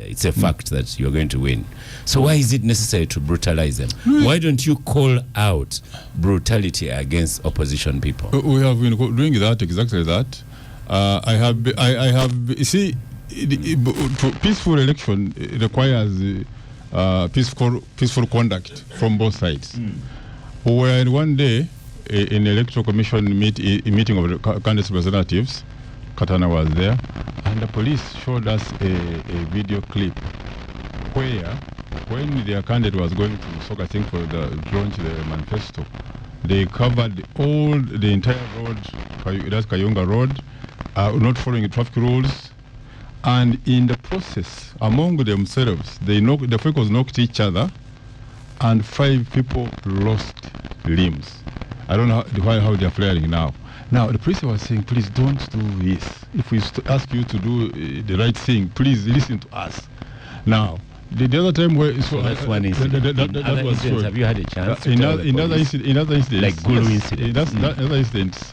it's a fact that you're going to win. So why is it necessary to brutalize them? Why don't you call out brutality against opposition people? We have been doing that, exactly that. I have. You see, peaceful election requires peaceful conduct from both sides. We were one day in electoral commission meeting of the candidates representatives. Katana was there, and the police showed us a video clip where, when their candidate was going to Soka for the launch the manifesto, they covered the entire road, that's Kayunga Road, not following traffic rules, and in the process, among themselves, the vehicles knocked each other, and 5 people lost limbs. I don't know how they are flaring now. Now, the police was saying, please don't do this. If we ask you to do the right thing, please listen to us. Now, the other time where... So that's one incident. That was incidents, have you had a chance to in other incidents, like Gulu incidents?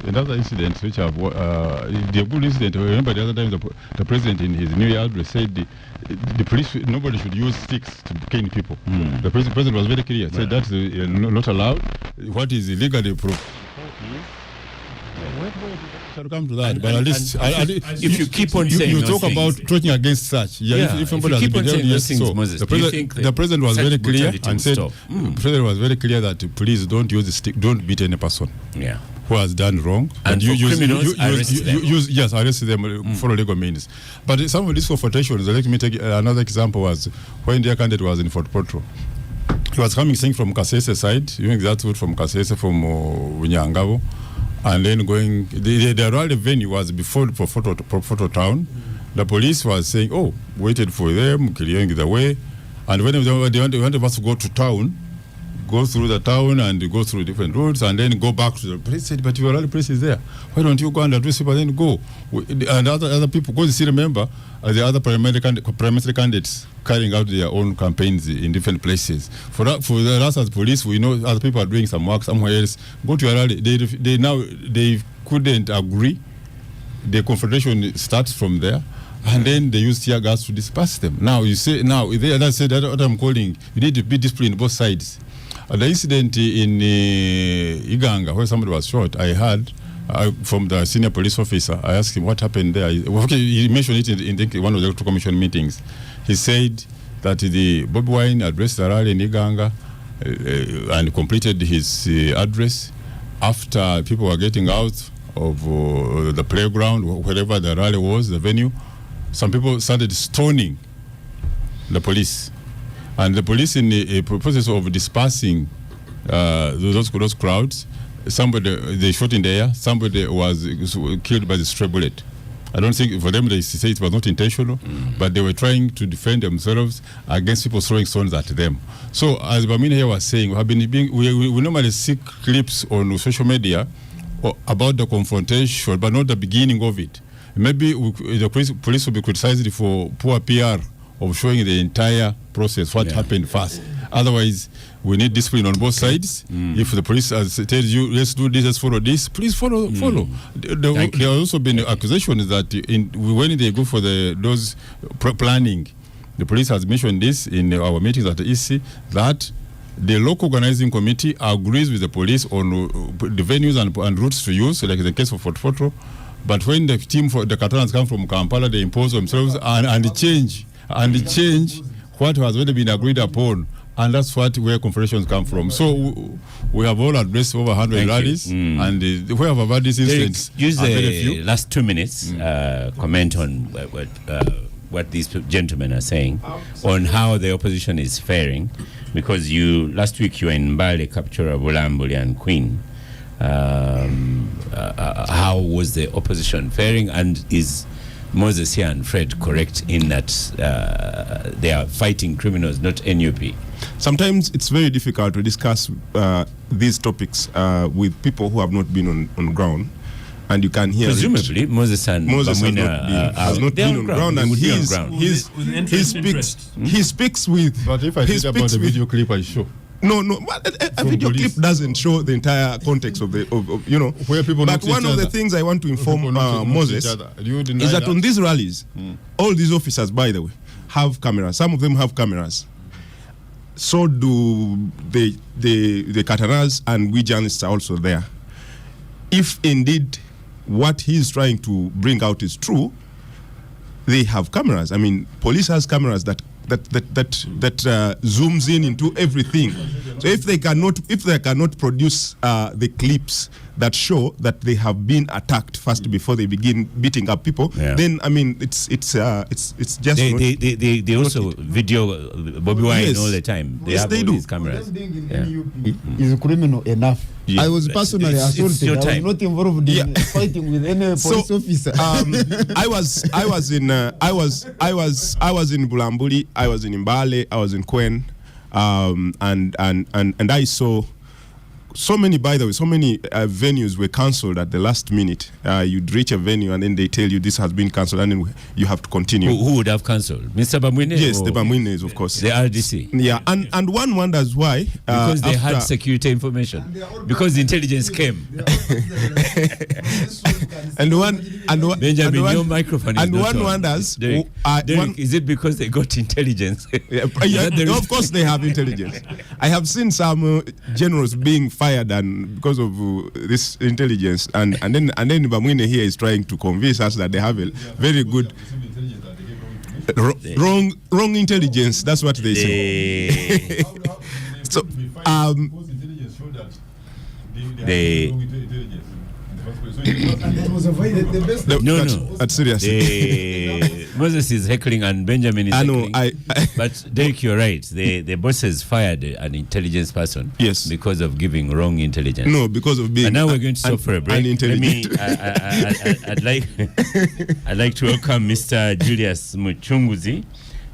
In other incidents which have... the Gulu incident, remember the other time the president in his New Year address said the police, nobody should use sticks to cane people. The president was very clear, said that's not allowed. What is illegally approved. Shall come to that, but at least if you keep on saying you talk about talking against such, if somebody has been held, yes, so Moses, the president was very clear and said, the president was very clear that please don't use the stick, don't beat any person who has done wrong, and you arrest them, follow legal means. But some of these confrontations, let me take another example, was when their candidate was in Fort Portal. He was coming saying from Kasese side, using that route from Kasese, from Unyangabo, and then going, the rally venue was before Photo Town. The police was saying, oh, waited for them, clearing the way. And when they wanted us to go to town, go through the town and go through different roads and then go back to the police. Said, but your rally place is there. Why don't you go and address people and then go? And other people, because you see, remember, the other parliamentary candidates carrying out their own campaigns in different places. For us as police, we know other people are doing some work somewhere else. Go to your rally. They couldn't agree. The confrontation starts from there. And then they use tear gas to disperse them. Now, you say, I said, that's what I'm calling, you need to be disciplined both sides. The incident in Iganga, where somebody was shot, I heard from the senior police officer. I asked him what happened there. He mentioned it in one of the electoral commission meetings. He said that the Bobi Wine addressed the rally in Iganga and completed his address after people were getting out of the playground, wherever the rally was, the venue. Some people started stoning the police. And the police, in the process of dispersing those crowds, they shot in the air. Somebody was killed by the stray bullet. I don't think for them they say it was not intentional, but they were trying to defend themselves against people throwing stones at them. So, as Bamina here was saying, we normally see clips on social media about the confrontation, but not the beginning of it. Maybe the police will be criticized for poor PR of showing the entire process, what happened first. Otherwise, we need discipline on both sides. If the police tells you, let's do this, let's follow this, please follow. There have also been accusations that when they go for those planning, the police has mentioned this in our meetings at the EC, that the local organizing committee agrees with the police on the venues and routes to use, like in the case of Fort Portal. But when the team for the Catalans come from Kampala, they impose themselves and change what has already been agreed upon, and that's where confrontations come from. So we have all addressed over 100 rallies, and we have about this instance. Use the last 2 minutes, comment on what these gentlemen are saying on how the opposition is faring, because last week you were in Mbale, capture of Bulambuli and Queen. How was the opposition faring, and is Moses here and Fred correct in that they are fighting criminals, not NUP? Sometimes it's very difficult to discuss these topics with people who have not been on ground, and you can hear presumably Moses Bamwina has not been on ground, and he speaks with. But if I think about the video clip, I show. No. A video clip doesn't show the entire context of where people. But one of the things I want to inform Moses is that on these rallies, all these officers, by the way, have cameras. Some of them have cameras. So do the Katanas, and we journalists are also there. If indeed what he's trying to bring out is true, they have cameras. I mean, police has cameras that zooms in into everything. So if they cannot produce the clips that show that they have been attacked first before they begin beating up people, then I mean it's just they also video Bobby Wine all the time. They have they all do. these cameras. Is criminal enough. Yeah. I was personally assaulted. I was not involved in fighting with any police officer. I was in Bulambuli, I was in Mbale, I was in Kwen, and I saw so many, by the way, so many venues were cancelled at the last minute. You'd reach a venue and then they tell you this has been cancelled, and then you have to continue. Who would have cancelled? Mr. Bamwine? Yes, the Bamwines, of course. The RDC. Yeah, and one wonders why. Because they had security information. Because intelligence came. Benjamin, your microphone is and not one on. wonders. Derek, is it because they got intelligence? Of course they have intelligence. I have seen some generals being fired and because of this intelligence, and then Bamwine here is trying to convince us that they have a very good wrong intelligence. That's what they say. So that's serious. Moses is heckling and Benjamin is heckling. But Derek, you're right. The bosses fired an intelligence person. Yes. Because of giving wrong intelligence. No, because of being. And now we're going to stop for a break. I'd like to welcome Mr. Julius Mucunguzi,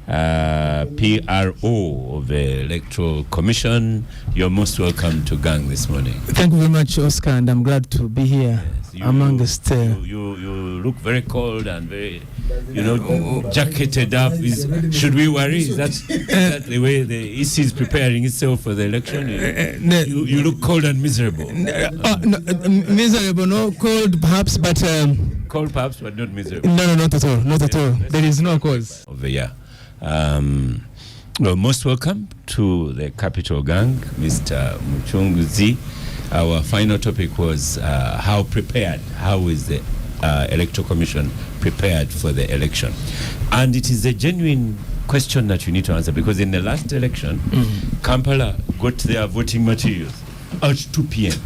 PRO of the Electoral Commission. You're most welcome to Gang this morning. Thank you very much, Oscar, and I'm glad to be here amongst. You look very cold and very, jacketed up. Should we worry? Is that the way the EC is preparing itself for the election? You look cold and miserable. Miserable, no, cold perhaps, but cold perhaps, but not miserable. No, not at all, not at all. There is no cause. Of the year. Well, most welcome to the Capital Gang, Mr. Mucunguzi. Our final topic was how is the Electoral Commission prepared for the election? And it is a genuine question that you need to answer, because in the last election, Kampala got their voting materials at 2 p.m.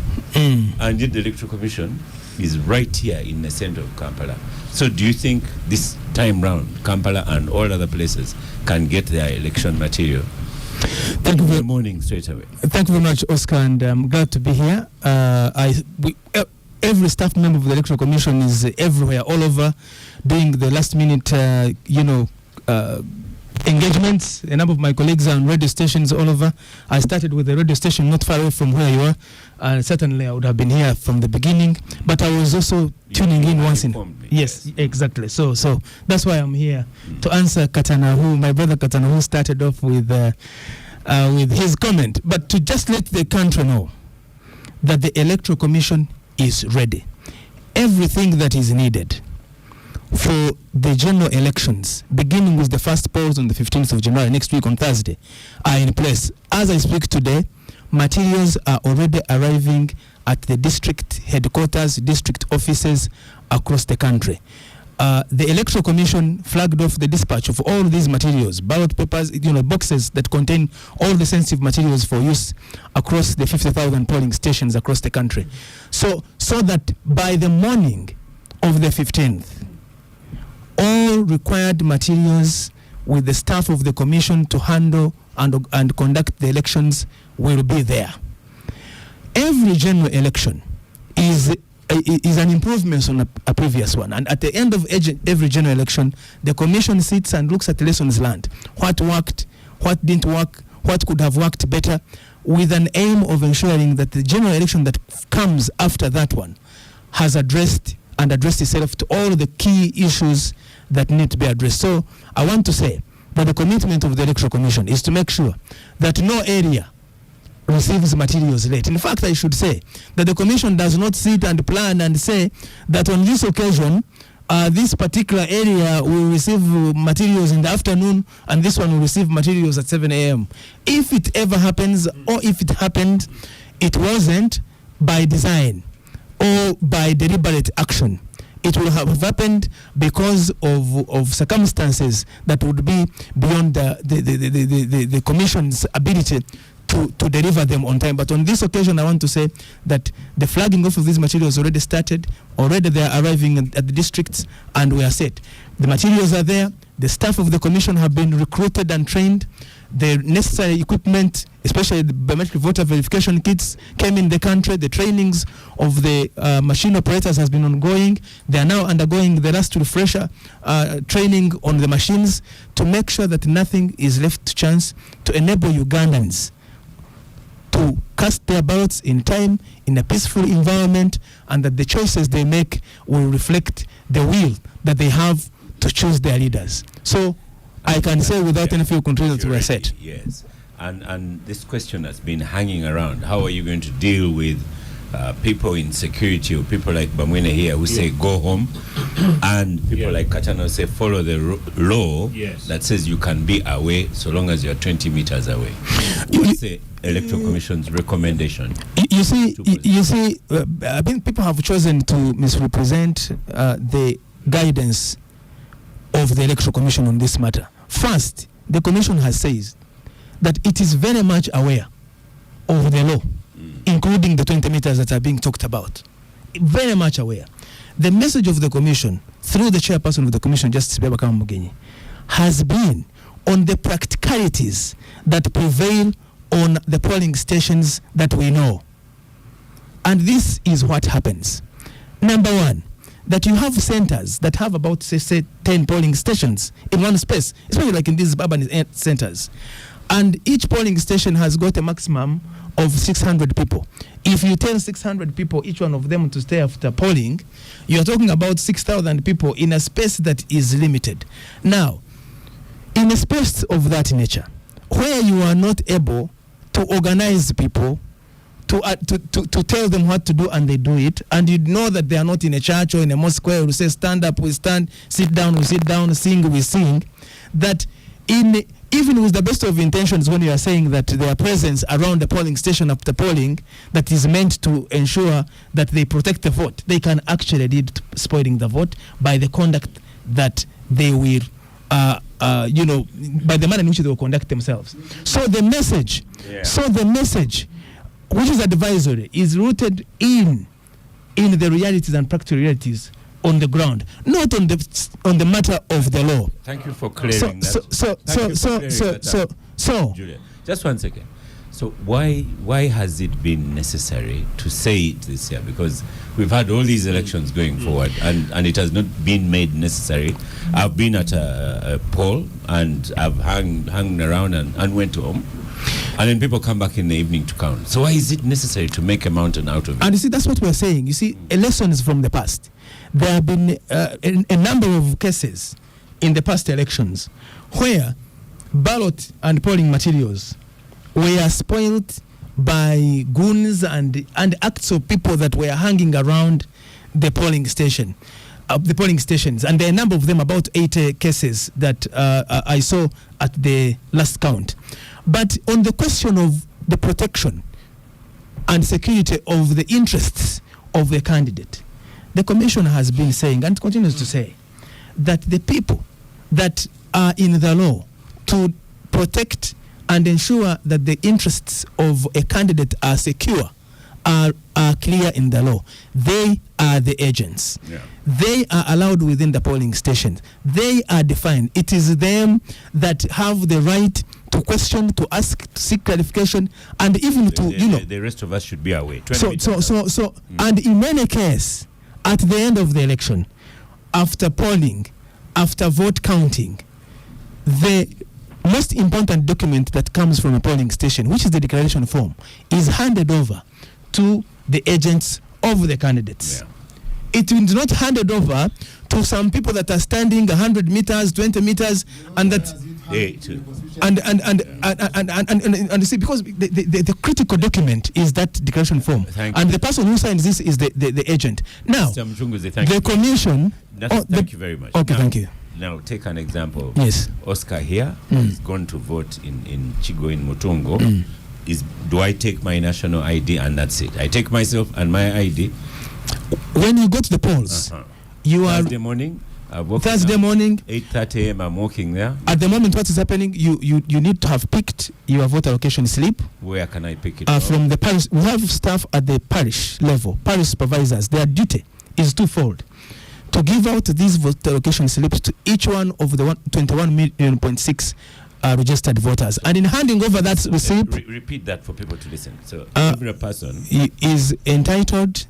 And yet the Electoral Commission is right here in the center of Kampala. So do you think this time round, Kampala and all other places can get their election material? Thank you. Good morning, straight away. Thank you very much, Oscar, and I'm glad to be here. Every staff member of the Electoral Commission is everywhere, all over, doing the last-minute, engagements. A number of my colleagues are on radio stations all over. I started with a radio station not far away from where you are. Certainly, I would have been here from the beginning, but I was also tuning in once in. Yes, exactly. So that's why I'm here to answer my brother Katana, who started off with his comment. But to just let the country know that the Electoral Commission is ready. Everything that is needed for the general elections, beginning with the first polls on the 15th of January, next week on Thursday, are in place. As I speak today, materials are already arriving at the district headquarters, district offices across the country. The Electoral Commission flagged off the dispatch of all these materials, ballot papers, boxes that contain all the sensitive materials for use across the 50,000 polling stations across the country. So that by the morning of the 15th, all required materials with the staff of the commission to handle and conduct the elections will be there. Every general election is an improvement on a previous one, and at the end of every general election, the commission sits and looks at lessons learned, what worked, what didn't work, what could have worked better, with an aim of ensuring that the general election that comes after that one has addressed itself to all the key issues that need to be addressed. So I want to say that the commitment of the Electoral Commission is to make sure that no area receives materials late. In fact, I should say that the Commission does not sit and plan and say that on this occasion this particular area will receive materials in the afternoon and this one will receive materials at 7 a.m. If it ever happens, or if it happened, it wasn't by design or by deliberate action. It will have happened because of circumstances that would be beyond the Commission's ability to deliver them on time. But on this occasion, I want to say that the flagging off of these materials already started. Already they are arriving at the districts, and we are set. The materials are there. The staff of the Commission have been recruited and trained. The necessary equipment, especially the biometric voter verification kits, came in the country. The trainings of the machine operators has been ongoing. They are now undergoing the last refresher training on the machines to make sure that nothing is left to chance, to enable Ugandans to cast their ballots in time, in a peaceful environment, and that the choices they make will reflect the will that they have to choose their leaders. So I can say without any few controls we are set. Yes. And this question has been hanging around. How are you going to deal with people in security, or people like Bamwene here who say go home, and people like Katano say follow the law that says you can be away so long as you're 20 meters away? What's the Electoral Commission's recommendation? You see, I think people have chosen to misrepresent the guidance of the Electoral Commission on this matter. First, the Commission has said that it is very much aware of the law, including the 20 meters that are being talked about. Very much aware. The message of the Commission, through the chairperson of the Commission, Justice Bebakama Mugenyi, has been on the practicalities that prevail on the polling stations that we know. And this is what happens. Number one, that you have centers that have about, say 10 polling stations in one space, especially like in these urban centers. And each polling station has got a maximum of 600 people. If you tell 600 people, each one of them to stay after polling, you're talking about 6,000 people in a space that is limited. Now, in a space of that nature, where you are not able to organize people, to tell them what to do and they do it, and you know that they are not in a church or in a mosque where you say stand up, we stand, sit down, we sit down, sing, we sing, that even with the best of intentions, when you are saying that their presence around the polling station after polling that is meant to ensure that they protect the vote, they can actually lead to spoiling the vote by the conduct that they will by the manner in which they will conduct themselves. So the message which is advisory is rooted in the realities and practical realities on the ground, not on the matter of the law. Thank you for clearing that. So Julia, just 1 second. So why has it been necessary to say it this year? Because we've had all these elections going forward, and it has not been made necessary. I've been at a poll and I've hung around and went home. And then people come back in the evening to count. So why is it necessary to make a mountain out of it? And you see, that's what we're saying. You see, lessons from the past. There have been a number of cases in the past elections where ballot and polling materials were spoiled by goons and acts of people that were hanging around the polling station. The polling stations, and there are a number of them, about 80 cases that I saw at the last count. But on the question of the protection and security of the interests of the candidate, the Commission has been saying, and continues to say, that the people that are in the law to protect and ensure that the interests of a candidate are secure are clear in the law. They are the agents. Yeah. They are allowed within the polling stations. They are defined. It is them that have the right to question, to ask, to seek clarification, and even the rest of us should be away. And in any case, at the end of the election, after polling, after vote counting, the most important document that comes from a polling station, which is the declaration form, is handed over to the agents of the candidates. Yeah. It is not handed over to some people that are standing 100 meters, 20 meters, and that And see, because the critical document is that declaration form, and the person who signs this is the agent. Now, Mr. Mucunguzi, the commission. Thank you very much. Okay, now, thank you. Now, take an example. Yes. Oscar here is going to vote in Chigo in Mutungo. Do I take my national ID and that's it? I take myself and my ID. When you go to the polls, you Thursday morning. Thursday morning, 8:30 a.m. I'm walking there. At the moment, what is happening? You need to have picked your voter allocation slip. Where can I pick it? From the parish. We have staff at the parish level, parish supervisors. Their duty is twofold: to give out these voter allocation slips to each one of the 21.6 registered voters, and in handing over that receipt, repeat that for people to listen. So every person is entitled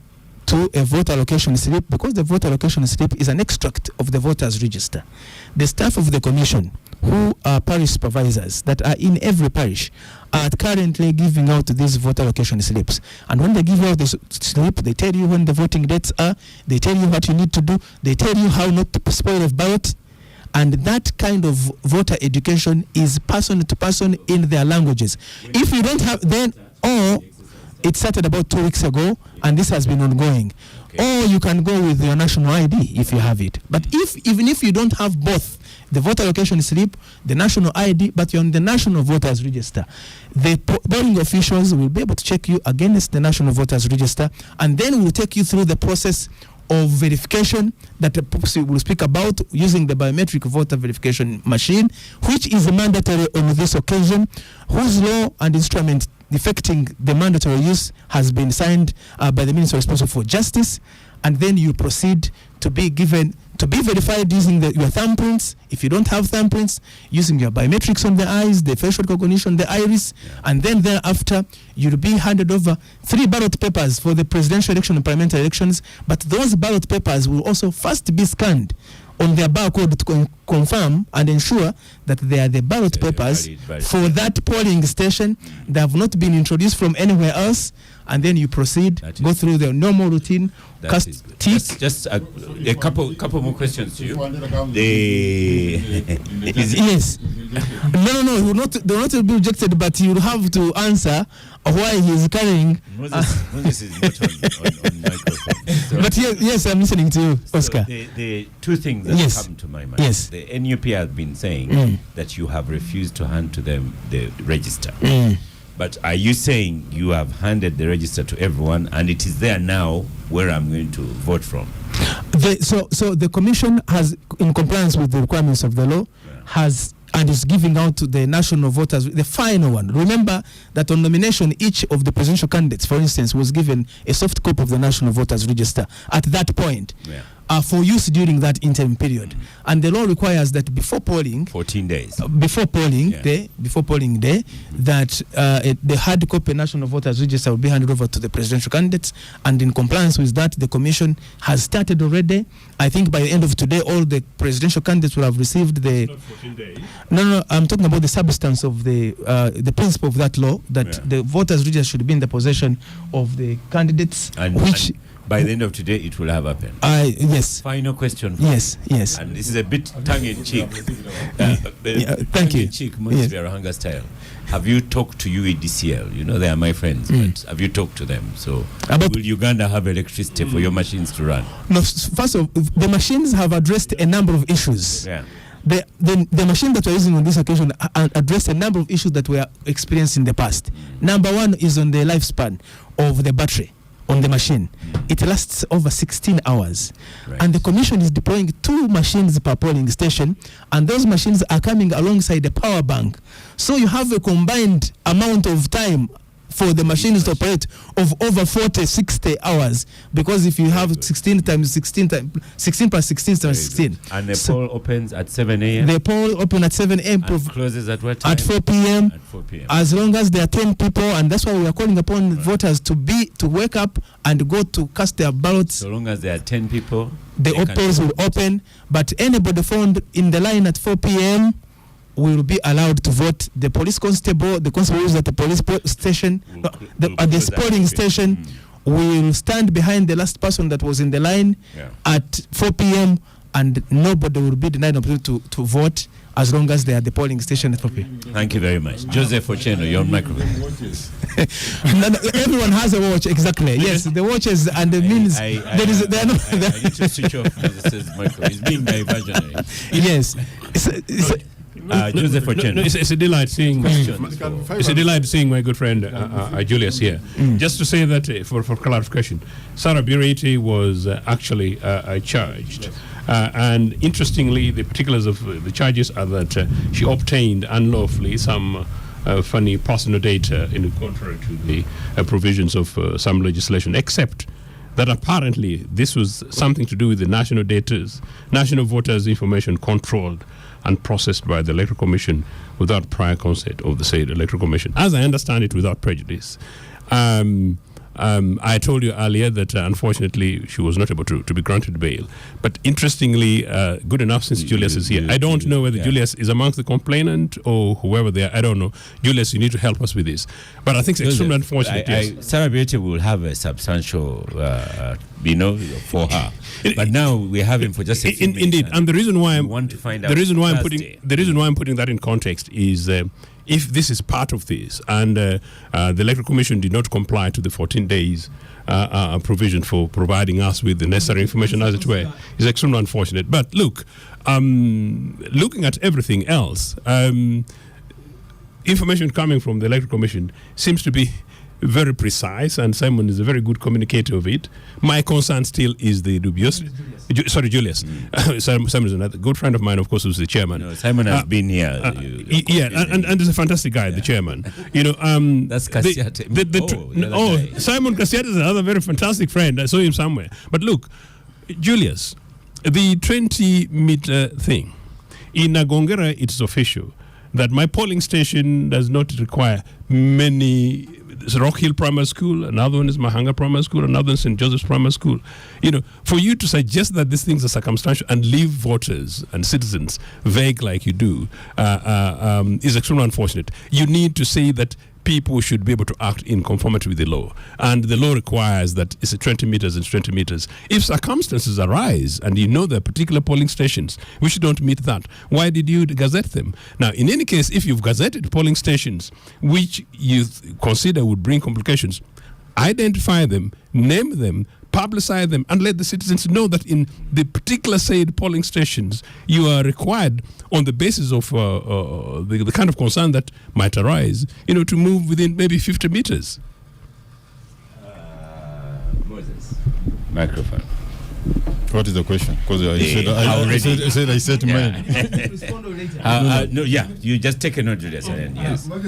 to a voter allocation slip, because the voter allocation slip is an extract of the voters register. The staff of the commission, who are parish supervisors that are in every parish, are currently giving out these voter allocation slips. And when they give out this slip, they tell you when the voting dates are, they tell you what you need to do, they tell you how not to spoil a ballot. And that kind of voter education is person to person in their languages. If you don't have, then, or it started about 2 weeks ago, and this has been ongoing. Okay. Or you can go with your national ID if you have it. But even if you don't have both, the voter allocation slip, the national ID, but you're on the national voters register, the polling officials will be able to check you against the national voters register, and then will take you through the process of verification that we'll speak about, using the biometric voter verification machine, which is mandatory on this occasion, whose law and instrument effecting the mandatory use has been signed by the Minister responsible for Justice. And then you proceed to be verified using your thumbprints. If you don't have thumbprints, using your biometrics on the eyes, the facial recognition, the iris, and then thereafter you'll be handed over 3 ballot papers for the presidential election and parliamentary elections. But those ballot papers will also first be scanned on their barcode to confirm and ensure that they are the ballot papers for that polling station. They have not been introduced from anywhere else. And then you proceed, go through the normal routine. Just a couple more questions to you. Yes. No, they will not be rejected, but you have to answer why he is carrying. Moses is not on microphone. So but yes, I'm listening to you, Oscar. So the two things that come to my mind. Yes. The NUP has been saying that you have refused to hand to them the register. But are you saying you have handed the register to everyone and it is there now where I'm going to vote from? So the commission has, in compliance with the requirements of the law, has and is giving out to the national voters the final one. Remember that on nomination, each of the presidential candidates, for instance, was given a soft copy of the national voters register at that point. For use during that interim period. And the law requires that before polling, 14 days before polling day, that the hard copy national voters register will be handed over to the presidential candidates. And in compliance with that, the commission has started already. I think by the end of today, all the presidential candidates will have received the. Not 14 days. No. I'm talking about the substance of the principle of that law, that the voters register should be in the possession of the candidates, and by the end of today, it will have happened. Yes. Final question. Yes. And this is a bit tongue-in-cheek. Thank you. Tongue-in-cheek, Hunger style. Have you talked to UEDCL? You know, they are my friends, but have you talked to them? So, will Uganda have electricity for your machines to run? No, first of all, the machines have addressed a number of issues. The machine that we're using on this occasion addressed a number of issues that we are experiencing in the past. Number one is on the lifespan of the battery on the machine. It lasts over 16 hours. And the commission is deploying 2 machines per polling station, and those machines are coming alongside a power bank. So you have a combined amount of time for the machines to operate of over 60 hours, because if you have 16 plus 16 times 16. And the poll opens at 7 a.m. The poll opens at 7 a.m. and closes at what time? At 4 p.m. At 4 p.m. As long as there are 10 people, and that's why we are calling upon voters to wake up and go to cast their ballots. So long as there are 10 people, the polls will open. But anybody found in the line at 4 p.m. will be allowed to vote. The police constable, the constables at the police station, at the polling station, will stand behind the last person that was in the line at 4 p.m. and nobody will be denied an opportunity to vote as long as they are the polling station authority. Thank you very much. Joseph Ocheno, your microphone. Everyone has a watch, exactly. Yes, the watches and the means. I need to switch off this microphone. It's being diversionary. Yes. Joseph Ocheno. It's a delight seeing. It's a delight seeing my good friend Julius here. Just to say that for clarification, Sarah Biriti was actually charged. And interestingly, the particulars of the charges are that she obtained unlawfully some funny personal data in contrary to the provisions of some legislation, except that apparently this was something to do with the National Voters Information controlled and processed by the Electoral Commission without prior consent of the said Electoral Commission. As I understand it, without prejudice. I told you earlier that unfortunately she was not able to be granted bail. But interestingly, good enough since Julius is here. I don't know whether Julius is amongst the complainant or whoever they are. I don't know. Julius, you need to help us with this. But I think it's extremely unfortunate. Sarah Beauty will have a substantial, for her. But now we have him for just a few minutes. Indeed, and the reason why I'm putting that in context is. If this is part of this, and the Electoral Commission did not comply to the 14 days provision for providing us with the necessary information, as it were, is extremely unfortunate. But look, looking at everything else, information coming from the Electoral Commission seems to be very precise, and Simon is a very good communicator of it. My concern still is the dubious. Julius. Simon is another good friend of mine, of course, who's the chairman. No, Simon has been here. And is a fantastic guy, the chairman. That's Castigates. Simon Castigates is another very fantastic friend. I saw him somewhere. But look, Julius, the 20-meter thing in Mulengera, it's official that my polling station does not require many. It's Rock Hill Primary School, another one is Mahanga Primary School, another one is St. Joseph's Primary School. For you to suggest that these things are circumstantial and leave voters and citizens vague like you do is extremely unfortunate. You need to say that people should be able to act in conformity with the law. And the law requires that it's 20 meters and 20 meters. If circumstances arise and you know there are particular polling stations which don't meet that, why did you gazette them? Now, in any case, if you've gazetted polling stations which you consider would bring complications, identify them, name them, publicize them, and let the citizens know that in the particular said polling stations you are required, on the basis of the kind of concern that might arise, to move within maybe 50 meters. Moses. Microphone. What is the question? Because I said mine. You just take a note, Julius. Yes. No.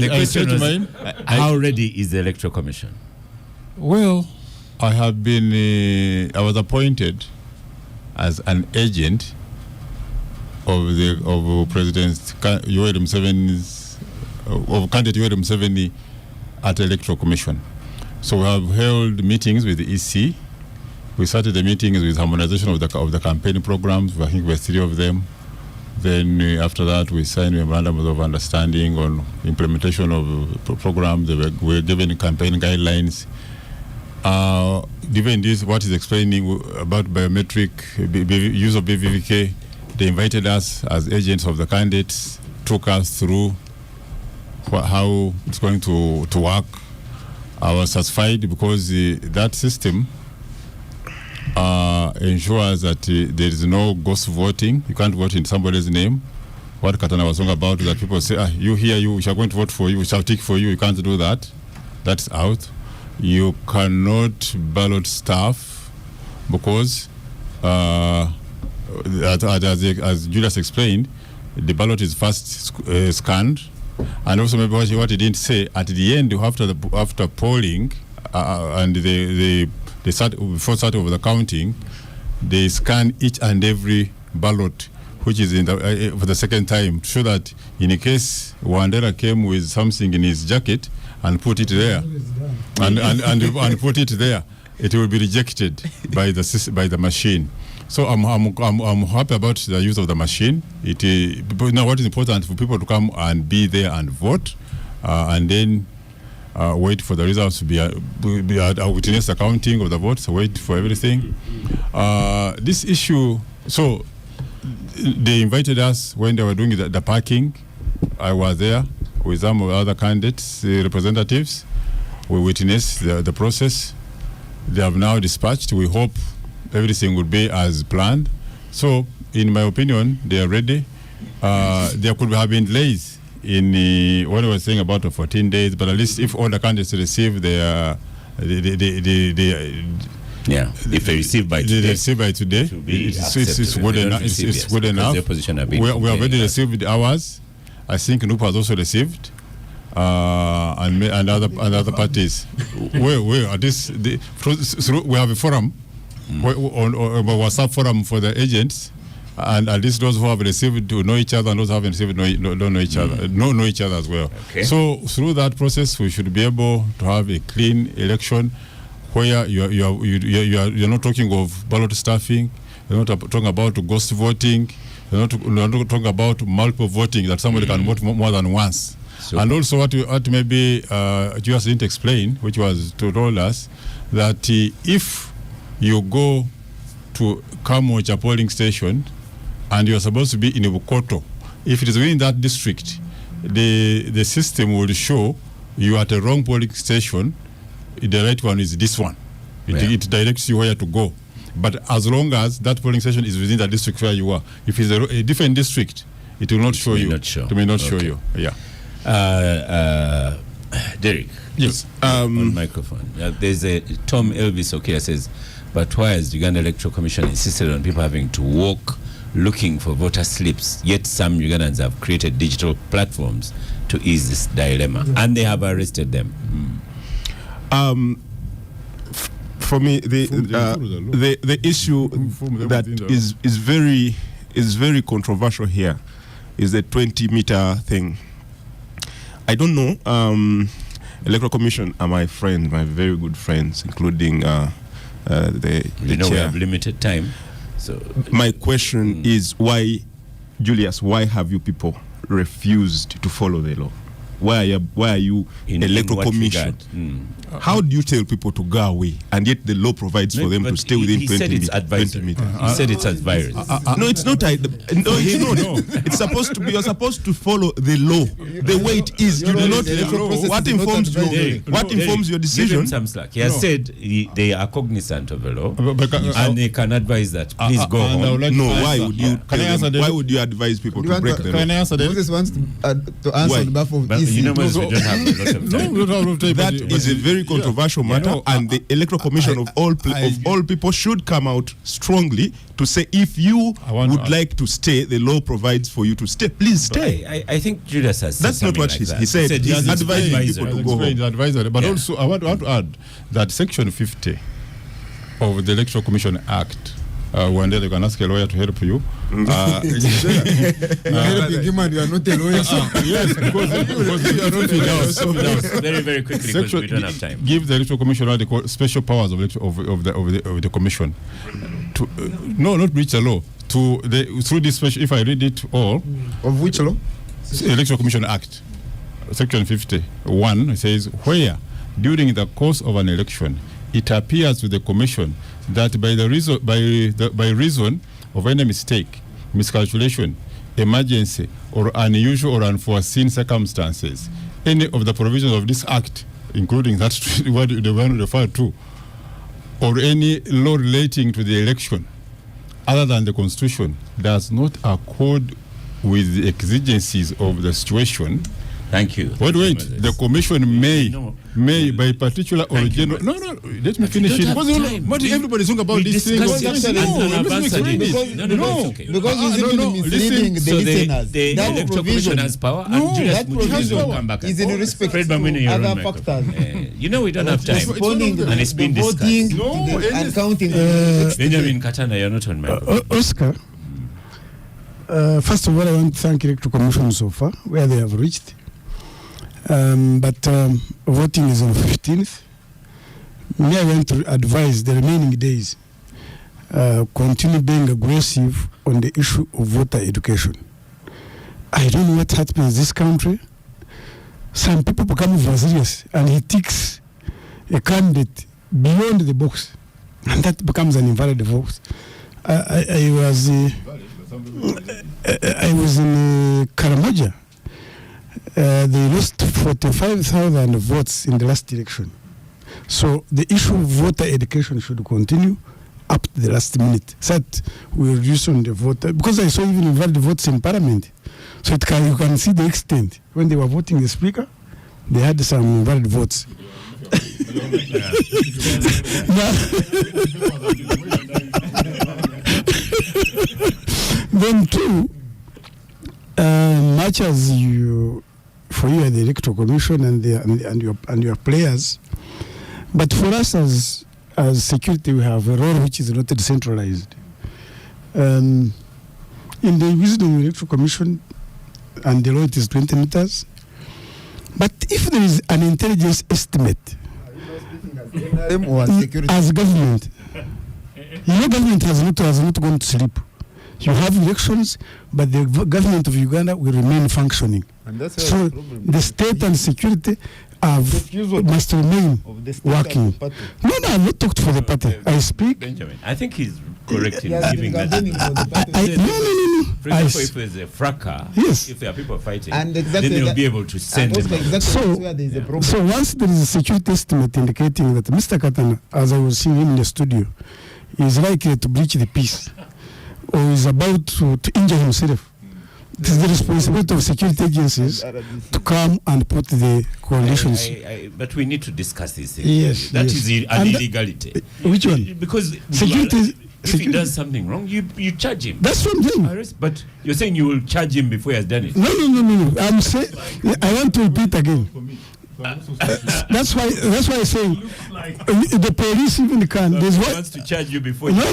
The question was, how ready is the Electoral Commission? Well, I have been. I was appointed as an agent of President Yoweri Museveni's of candidate Yoweri Museveni at the Electoral Commission. So we have held meetings with the EC. We started the meetings with harmonization of the campaign programs. I think we have 3 of them. Then after that, we signed memorandums of understanding on implementation of programs. We were given campaign guidelines. Given this, what is explaining about biometric use of BVK, they invited us as agents of the candidates, took us through how it's going to work. I was satisfied because that system ensures that there is no ghost voting. You can't vote in somebody's name. What Katana was talking about is that people say, we shall going to vote for you, we shall tick for you. You can't do that. That's out. You cannot ballot staff because, as Julius explained, the ballot is first scanned. And also, maybe what he didn't say, at the end, after polling and before start of the counting, they scan each and every ballot which is for the second time, so that in a case Wandera came with something in his jacket and put it there, and put it there, it will be rejected by the machine. So I'm happy about the use of the machine. Now what is important for people to come and be there and vote, and then wait for the results to be witness the counting of the votes, wait for everything. This issue So they invited us when they were doing the parking. I was there with some of other candidates, representatives. We witnessed the process. They have now dispatched. We hope everything will be as planned. So, in my opinion, they are ready. There could have been delays in what I was saying about the 14 days, but at least if all the candidates receive their if they receive by today, it's good enough. It's good enough. We have already received ours. I think NUP has also received, and other parties. We at this we have a forum, on WhatsApp forum for the agents, and at least those who have received do know each other, and those who haven't received don't know each other, know each other as well. Okay. So through that process, we should be able to have a clean election, where you're not talking of ballot stuffing, you're not talking about ghost voting, you're not talking about multiple voting, that somebody can vote more than once. Super. And also what maybe Julius didn't explain, which was told us, that if you go to Kamocha polling station and you're supposed to be in Bukoto, if it is within that district, the system will show you at a wrong polling station. The right one is this one. It directs you where to go. But as long as that polling station is within the district where you are, if it's a different district, it will not show you. It may not show you. Yeah. Derek. Yes. On microphone. There's a Tom Elvis Okia says, but why has the Uganda Electoral Commission insisted on people having to walk looking for voter slips? Yet some Ugandans have created digital platforms to ease this dilemma, and they have arrested them. For me, the issue that is very controversial here is the 20-meter thing. I don't know. Electoral Commission are my friends, my very good friends, including the chair. We have limited time. So my question is, why, Julius? Why have you people refused to follow the law? Why are you Electoral Commission? How do you tell people to go away, and yet the law provides for them to stay within 20 meters? He said it's advisory. No, it's not. No, it's not. It's supposed to be. You're supposed to follow the law the way it is. You do not. What informs your decision? Give him some slack. He has said they are cognizant of the law, and they can advise that. Please go home. No, why would you? Why would you advise people to break the law? Can I answer that? Moses wants to answer on behalf of EC. You know, we don't have a lot of time. That is a very controversial matter, and the Electoral Commission of all people should come out strongly to say, if you would like to stay, the law provides for you to stay. Please stay. I think Julius has said that's not what he said. He's advising people to go home. Advisory, but also I want to add that Section 50 of the Electoral Commission Act. One day you can ask a lawyer to help you. You are helping him and you are not a lawyer. Yes, because you are not very, very quickly, because we don't have time. Give the Electoral Commission what they call special powers of the Commission. To, no, not breach the law. Through this special, if I read it all. Of which law? Electoral Commission Act, Section 51, it says, where during the course of an election it appears to the Commission that by reason of any mistake, miscalculation, emergency, or unusual or unforeseen circumstances, any of the provisions of this Act, including that what the one referred to, or any law relating to the election, other than the Constitution, does not accord with the exigencies of the situation. Thank you. Wait. The Commission may by particular or general. No. Let me finish it. What everybody's talking about this thing? Because it's misleading the listeners. The Electoral Commission has power, and Julius Mucunguzi will come back. Is in respect to other factors. You know we don't have time, and it's been discussed. And counting. Benjamin Katana, you're not on microphone. Oscar. First of all, I want to thank Electoral Commission so far, where they have reached. But voting is on 15th. Me, I want to advise the remaining days continue being aggressive on the issue of voter education. I don't know what happens in this country. Some people become serious, and he ticks a candidate beyond the box, and that becomes an invalid vote. I was in Karamoja. They lost 45,000 votes in the last election. So the issue of voter education should continue up to the last minute. So that we reduce on the voter, because I saw even invalid votes in parliament. So you can see the extent. When they were voting the speaker, they had some invalid votes. Then too, much as for you at the electoral commission and your players, but for us as security, we have a role which is not decentralized. In the wisdom electoral commission, and the law it is 20 meters. But if there is an intelligence estimate, as government, government has not gone to sleep. You have elections, but the government of Uganda will remain functioning. So the state and security must remain working. No, I'm not talking for the party. I speak. Benjamin, I think he's correct in giving that. No. For example, if there's a fracas, yes, if there are people fighting, and exactly then they'll be able to send them. So once there is a security estimate indicating that Mr. Katana, as I was seeing him in the studio, is likely to breach the peace or is about to injure himself, it is the responsibility of security agencies to come and put the coalitions. But we need to discuss this thing. Yes, that is an illegality. Which one? Because security. If he does something wrong, you charge him. That's what I'm saying. But you're saying you will charge him before he has done it. No. I'm saying. I want to repeat again. That's why I'm saying the police even can. He wants to charge you before. No.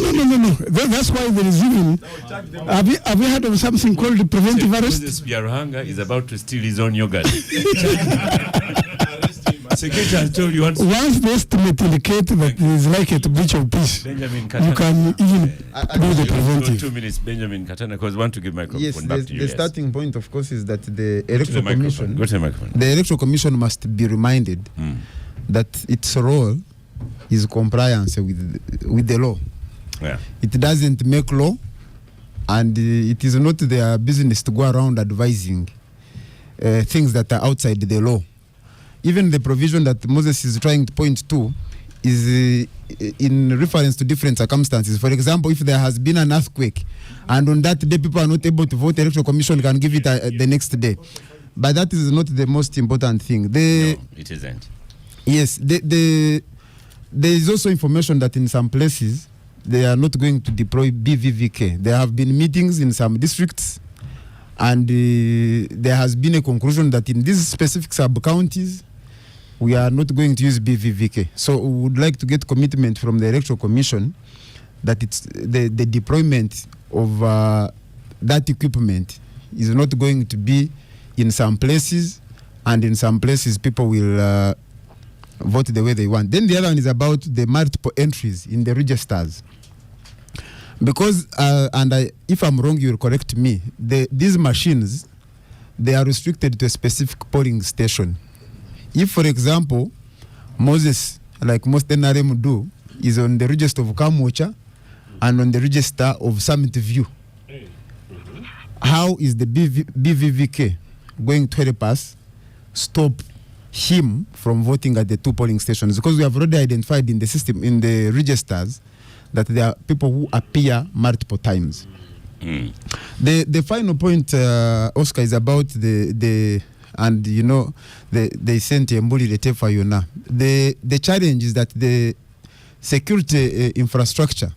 That's why there is even. Have you heard of something called the preventive arrest? Moses Biaruhanga is about to steal his own yogurt. Security has told you once the estimate indicates that there is likely to breach of peace, you can even do the preventive. 2 minutes, Benjamin Katana, because I want to give microphone back to you. The starting point, of course, is that the electoral commission. Go to the microphone. The electoral commission must be reminded that its role is compliance with the law. Yeah. It doesn't make law, and it is not their business to go around advising things that are outside the law. Even the provision that Moses is trying to point to is in reference to different circumstances. For example, if there has been an earthquake and on that day people are not able to vote, the electoral commission can give it the next day. But that is not the most important thing. No, it isn't. Yes, there is also information that in some places they are not going to deploy BVVK. There have been meetings in some districts, and there has been a conclusion that in these specific sub-counties, we are not going to use BVVK. So we would like to get commitment from the Electoral Commission that it's the deployment of that equipment is not going to be in some places, and in some places people will vote the way they want. Then the other one is about the multiple entries in the registers. Because, if I'm wrong, you'll correct me, these machines, they are restricted to a specific polling station. If, for example, Moses, like most NRM do, is on the register of Kamwocha and on the register of Summit View, how is the BVVK going to help us stop him from voting at the two polling stations? Because we have already identified in the system, in the registers, that there are people who appear multiple times. The final point, Oscar, is about they sent a Mbuli Letefa Yona. The challenge is that the security infrastructure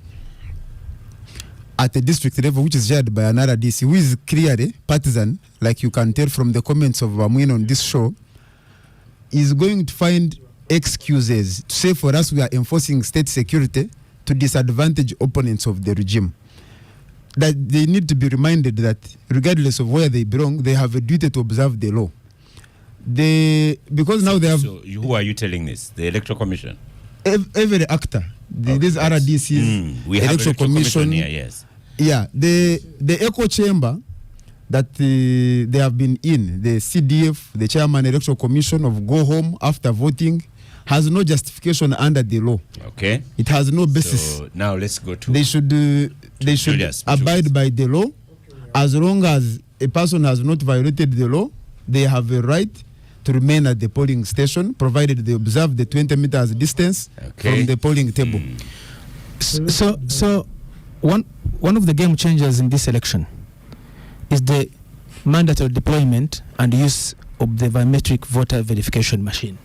at the district level, which is shared by another DC, who is clearly partisan, like you can tell from the comments of Amwin on this show, is going to find excuses to say for us we are enforcing state security to disadvantage opponents of the regime. That they need to be reminded that regardless of where they belong, they have a duty to observe the law. Because now they have. So who are you telling this? The Electoral Commission? Every actor. These RDCs, we have Electoral Commission here, yes. Yeah, the echo chamber that they have been in, the CDF, the Chairman Electoral Commission of Go Home after voting, has no justification under the law. Okay. It has no basis. So now let's go to. They should Julius. abide by the law. As long as a person has not violated the law, they have a right to remain at the polling station, provided they observe the 20 meters distance from the polling table. So one of the game changers in this election is the mandatory deployment and use of the biometric voter verification machine.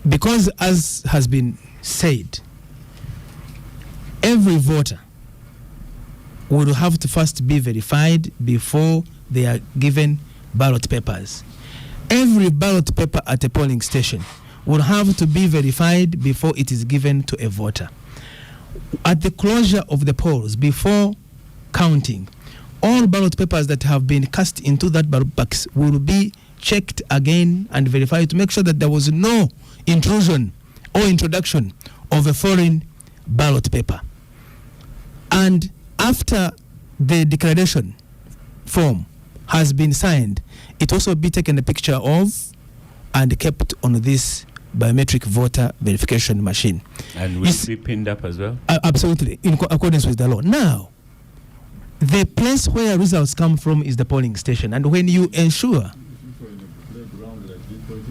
Because, as has been said, every voter will have to first be verified before they are given ballot papers. Every ballot paper at a polling station will have to be verified before it is given to a voter. At the closure of the polls, before counting, all ballot papers that have been cast into that ballot box will be checked again and verified to make sure that there was no intrusion or introduction of a foreign ballot paper. And after the declaration form has been signed, it also be taken a picture of and kept on this biometric voter verification machine. And will it be pinned up as well? Absolutely, in accordance with the law. Now, the place where results come from is the polling station, and when you ensure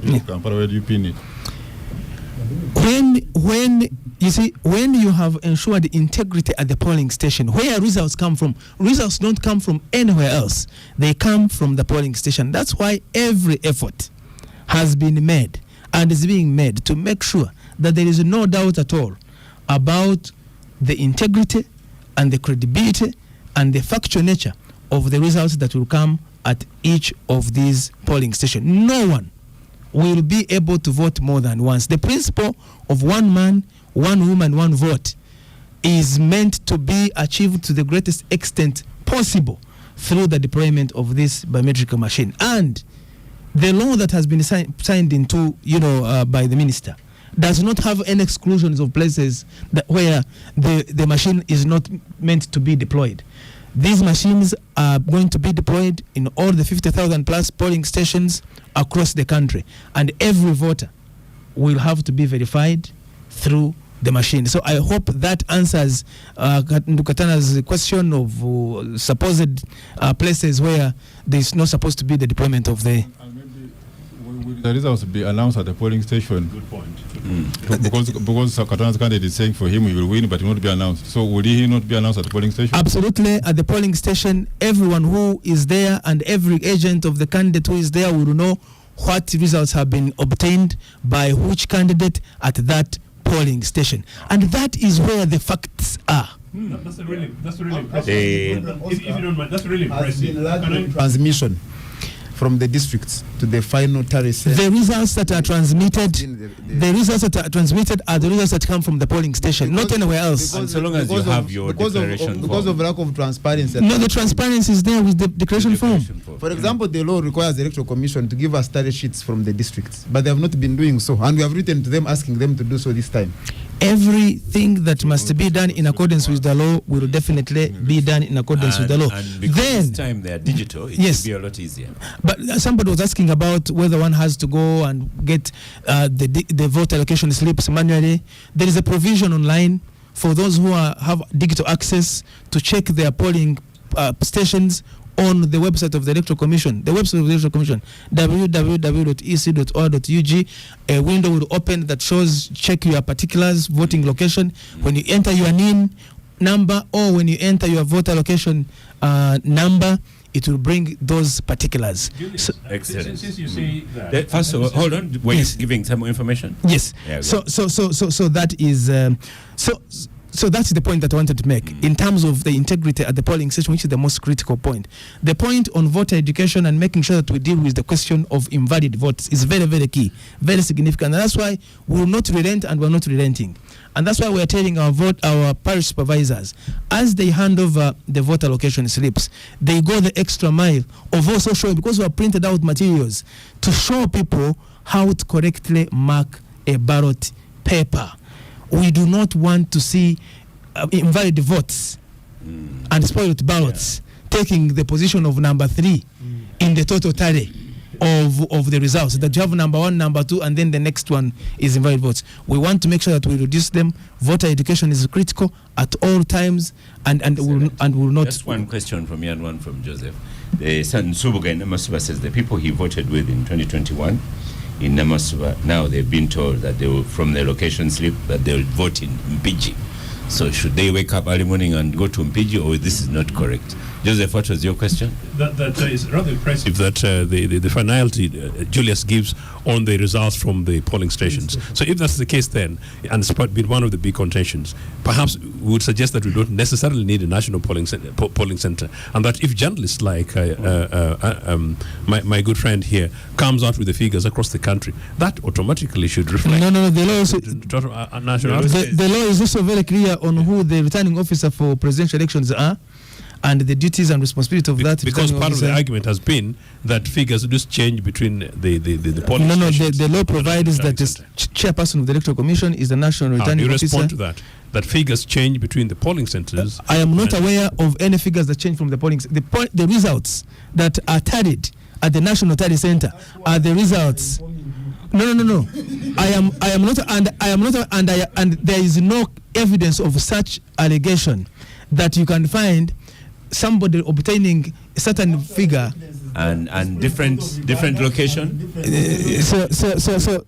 Where do you pin it? when you have ensured the integrity at the polling station, where results come from, results don't come from anywhere else. They come from the polling station. That's why every effort has been made and is being made to make sure that there is no doubt at all about the integrity and the credibility and the factual nature of the results that will come at each of these polling stations. No one will be able to vote more than once. The principle of one man, one woman, one vote is meant to be achieved to the greatest extent possible through the deployment of this biometric machine. And the law that has been signed into, by the minister does not have any exclusions of places where the machine is not meant to be deployed. These machines are going to be deployed in all the 50,000 plus polling stations across the country, and every voter will have to be verified through the machine. So I hope that answers Ndukatana's question of supposed places where there is not supposed to be the deployment of the... Will the results be announced at the polling station? Good point. Because Katana's candidate is saying for him he will win, but he will not be announced. So will he not be announced at the polling station? Absolutely. At the polling station, everyone who is there and every agent of the candidate who is there will know what results have been obtained by which candidate at that polling station. And that is where the facts are. That's really impressive. If you don't mind, that's really impressive. Transmission from the districts to the final tally. The results that are transmitted, are the results that come from the polling station, not anywhere else. And so long as you have your declaration because form. of lack of transparency. No, the transparency is there with the declaration form. For example, the law requires the electoral commission to give us tally sheets from the districts, but they have not been doing so, and we have written to them asking them to do so this time. Everything that must be done in accordance with the law will definitely be done in accordance with the law. And because this time they are digital, it will be a lot easier. But somebody was asking about whether one has to go and get the vote allocation slips manually. There is a provision online for those who have digital access to check their polling stations on the website of the Electoral Commission. The website of the Electoral Commission, www.ec.or.ug. A window will open that shows check your particulars, voting location. When you enter your NIN number or when you enter your voter location number, it will bring those particulars. So, excellent. Since you say that, First of all, hold on. Were you giving some more information? Yes. Yeah, so that is so that's the point that I wanted to make in terms of the integrity at the polling station, which is the most critical point. The point on voter education and making sure that we deal with the question of invalid votes is very, very key, very significant. And that's why we will not relent, and we're not relenting. And that's why we're telling our parish supervisors, as they hand over the voter allocation slips, they go the extra mile of also showing, because we have printed out materials to show people how to correctly mark a ballot paper. We do not want to see invalid votes and spoiled ballots taking the position of number 3 in the total tally. of the results, that you have number 1, number 2, and then the next one is invalid votes. We want to make sure that we reduce them. Voter education is critical at all times, and will not. Just one question from me and one from Joseph. San Subuga in Namasuba says the people he voted with in 2021 in Namasuba, now they've been told that they will, from their location slip, that they will vote in Mpiji. So should they wake up early morning and go to Mpiji, or this is not correct? Joseph, what was your question? That is rather impressive that the finality Julius gives on the results from the polling stations. So if that's the case then, and it's been one of the big contentions, perhaps we would suggest that we don't necessarily need a national polling center, and that if journalists like my good friend here comes out with the figures across the country, that automatically should reflect. No, the law also, national. The law is also very clear on who the returning officer for presidential elections are, and the duties and responsibility of that. Because part of the argument has been that figures just change between the polling stations. The law provides that the chairperson of the Electoral Commission is the national returning officer. You respond to that? That figures change between the polling centers. I am not aware of any figures that change from the polling. The results that are tallied at the National Tally Center are the results. No. I am not, and there is no evidence of such allegation that you can find somebody obtaining a certain figure and different location.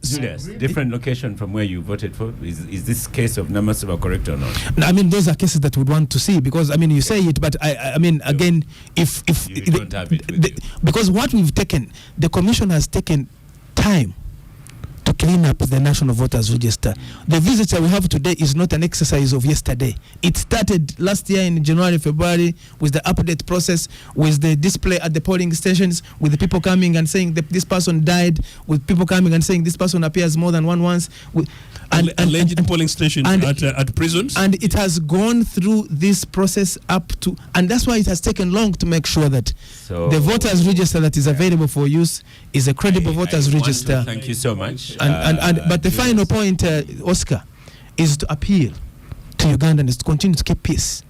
Julius, different location from where you voted for. Is this case of Namasuba correct or not? I mean, those are cases that we'd want to see, because I mean, you say it, but I mean, again, if you don't have it because what we've taken, the commission has taken time to clean up the National Voters Register. The visitor we have today is not an exercise of yesterday. It started last year in January, February, with the update process, with the display at the polling stations, with the people coming and saying that this person died, with people coming and saying this person appears more than once. And alleged polling stations at prisons. And it has gone through this process up to, and that's why it has taken long to make sure that the voters register that is available for use is a credible voters register. Thank you so much. But the final point, Oscar, is to appeal to Ugandans to continue to keep peace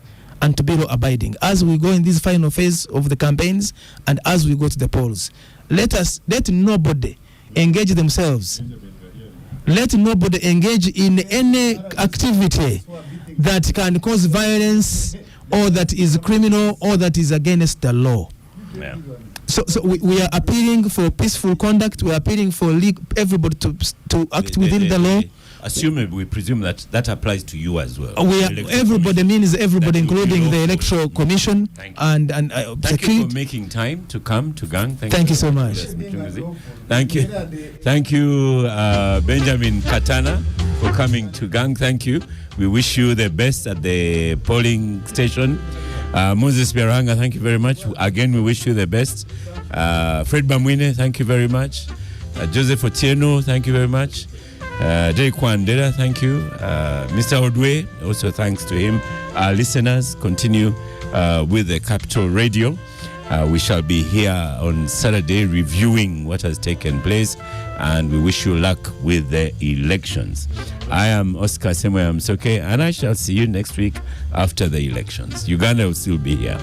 and to be law abiding as we go in this final phase of the campaigns and as we go to the polls. Let nobody engage themselves. Let nobody engage in any activity that can cause violence or that is criminal or that is against the law. Yeah. So we are appealing for peaceful conduct. We are appealing for everybody to act within the law. We presume that applies to you as well. Everybody means everybody, including the Electoral Commission and thank you for making time to come to Gang. Thank you so much. Thank you, Benjamin Katana, for coming to Gang. Thank you. We wish you the best at the polling station. Moses Beranga, thank you very much. Again, we wish you the best. Fred Bamwine, thank you very much. Joseph Otieno, thank you very much. Jay Kwandera, thank you. Mr. Odwe, also thanks to him. Our listeners, continue with the Capital Radio. We shall be here on Saturday reviewing what has taken place, and we wish you luck with the elections. I am Oscar Semoya Msoke, and I shall see you next week after the elections. Uganda will still be here.